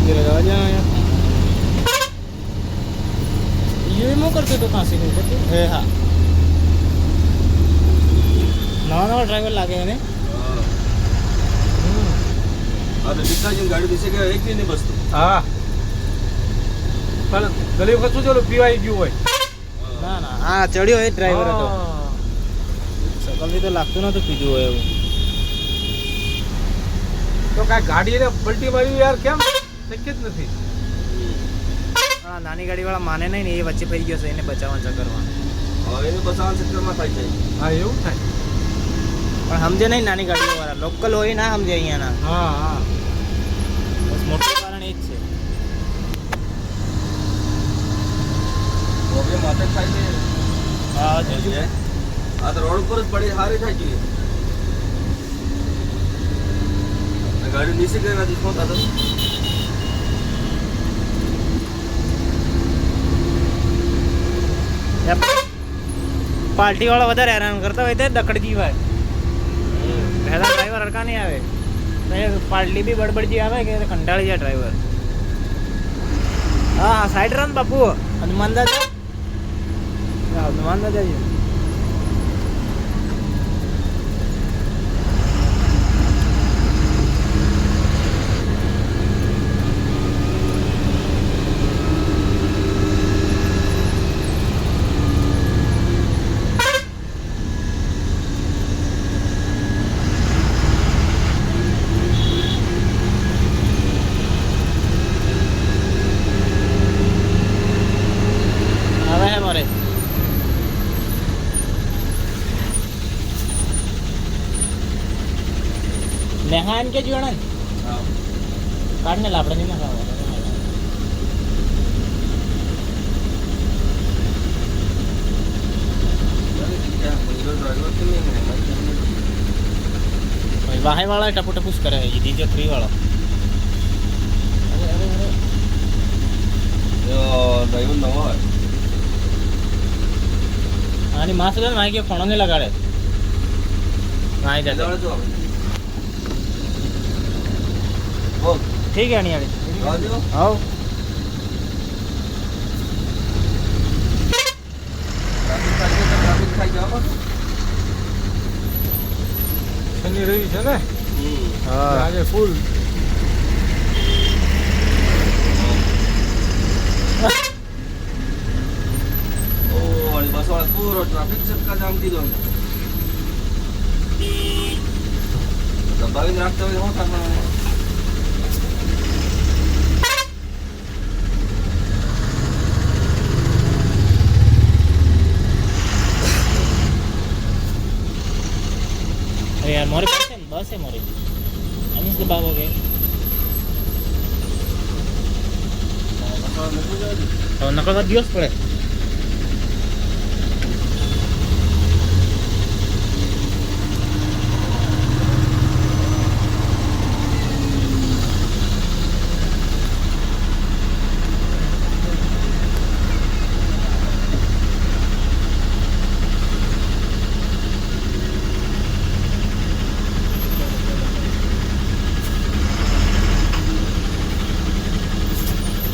मंदिर है ये मो करते तो कहाँ से नहीं करते है हाँ नवा नवा ड्राइवर लागे है ने आता दिखा जिन गाड़ी दिसे के एक भी नहीं बसतो હા પણ ગલી વખત શું ચાલો પીવાઈ ગયું હોય ના ના આ ચડ્યો એ ડ્રાઈવર હતો હા. સકલથી તો લાગતું નતું પીધું હોય એવું તો કાંઈ ગાડીને પલટી મારી યાર કેમ શક્ય જ નથી હા નાની ગાડીવાળા માને નહીં ને એ વચ્ચે પડી ગયો છે એને બચાવવાના ચક્કરમાં હા એને બસાવાના ચક્કરમાં થાય છે હા એવું થાય પણ સમજે નહીં નાની ગાડીઓવાળા લોકલ હોય ના સમજે અહીંયાના હા હા બસ મોટું કારણ એ જ છે પ્રોબ્લેમ આતે થાય છે હા આ તો રોડ ઉપર જ પડી હારી થાય છે ગાડી નીચે ગઈ નથી શું થતું પાર્ટી વાળા વધારે હેરાન કરતા હોય તો દકડજી ભાઈ પહેલા ડ્રાઈવર હરકા નહીં આવે પાર્ટી બી બડબડજી આવે કે કંટાળી જાય ડ્રાઈવર હા હા સાઈડ રન બાપુ હનુમાન દાદા હનુમાન દાદાજી આવે હે મારે નેહાન કે જોણન હા કાઢને લાપડે નહીં નખાવા વાહે વાળા ટપુ ટપુસ કરે ये डीजे 3 वाला अरे अरे ડ્રાઈવર નવો હોય आणि मास्क घाल माहिती फोन नाही लगाडे नाही त्याचा ठीक आहे आणि हो શનિ રવિ છે ને હા આજે ફૂલ બસ વાળા પૂરો ટ્રાફિક ચક્કા જામ દીધો દબાવીને રાખતા હોય શું થાય अरे यार मोरे बस है मोरे अनिस दबावोगे तो नकल कर दियोस पड़े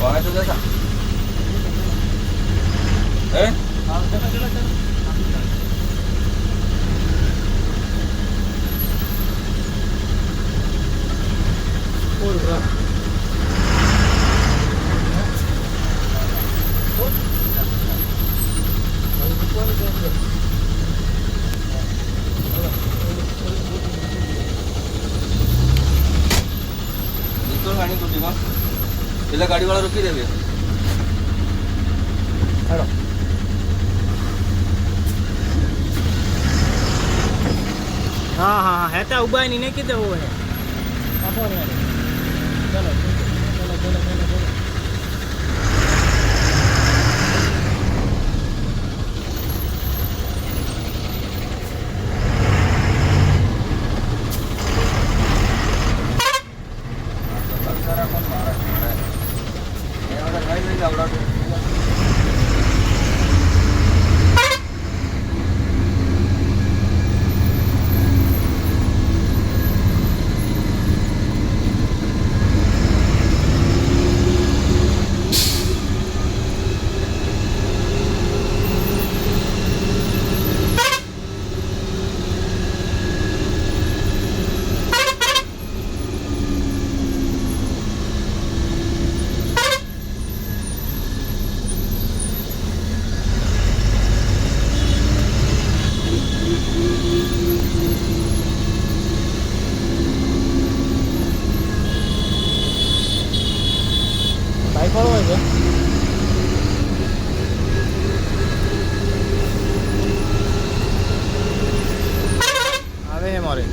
Wah, itu dah. Betul kan itu Bima? Bila गाड़ी वाला रुकी देवे हेलो हाँ हाँ हाँ है तो उबा नहीं ने किधर वो है चलो चलो चलो चलो चलो બાઇક વાળો હોય છે આવે હે મારે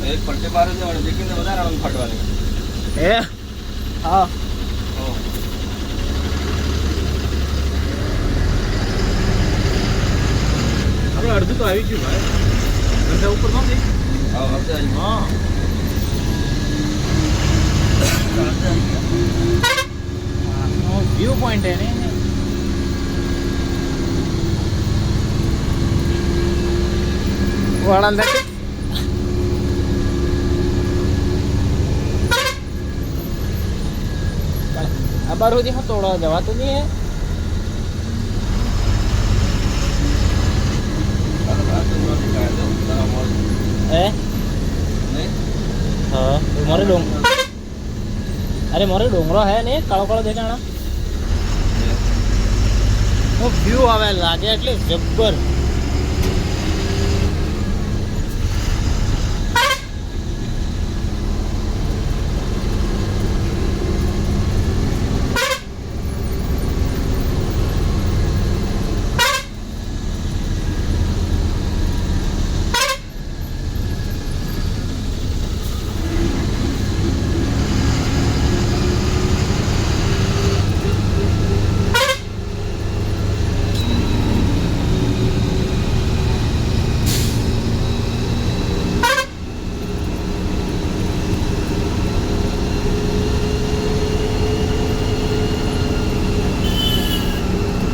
એક પટ્ટે બાર જ વાળે દેખીને વધારે આમ ફાટવાની એ હા આપણે અડધું તો આવી ગયું ભાઈ અડધા ઉપર નથી હા હપ્તે આવી હા વ્યૂ પોઈન્ટ હે ને વાળા દેખ આ બાર સુધી હા તોડવા જવાતું નહીં હે હા મારે અરે મારે ડોંગરો હે ને કાળો કાળો દેખાણા વ્યૂ આવે લાગે એટલે જબ્બર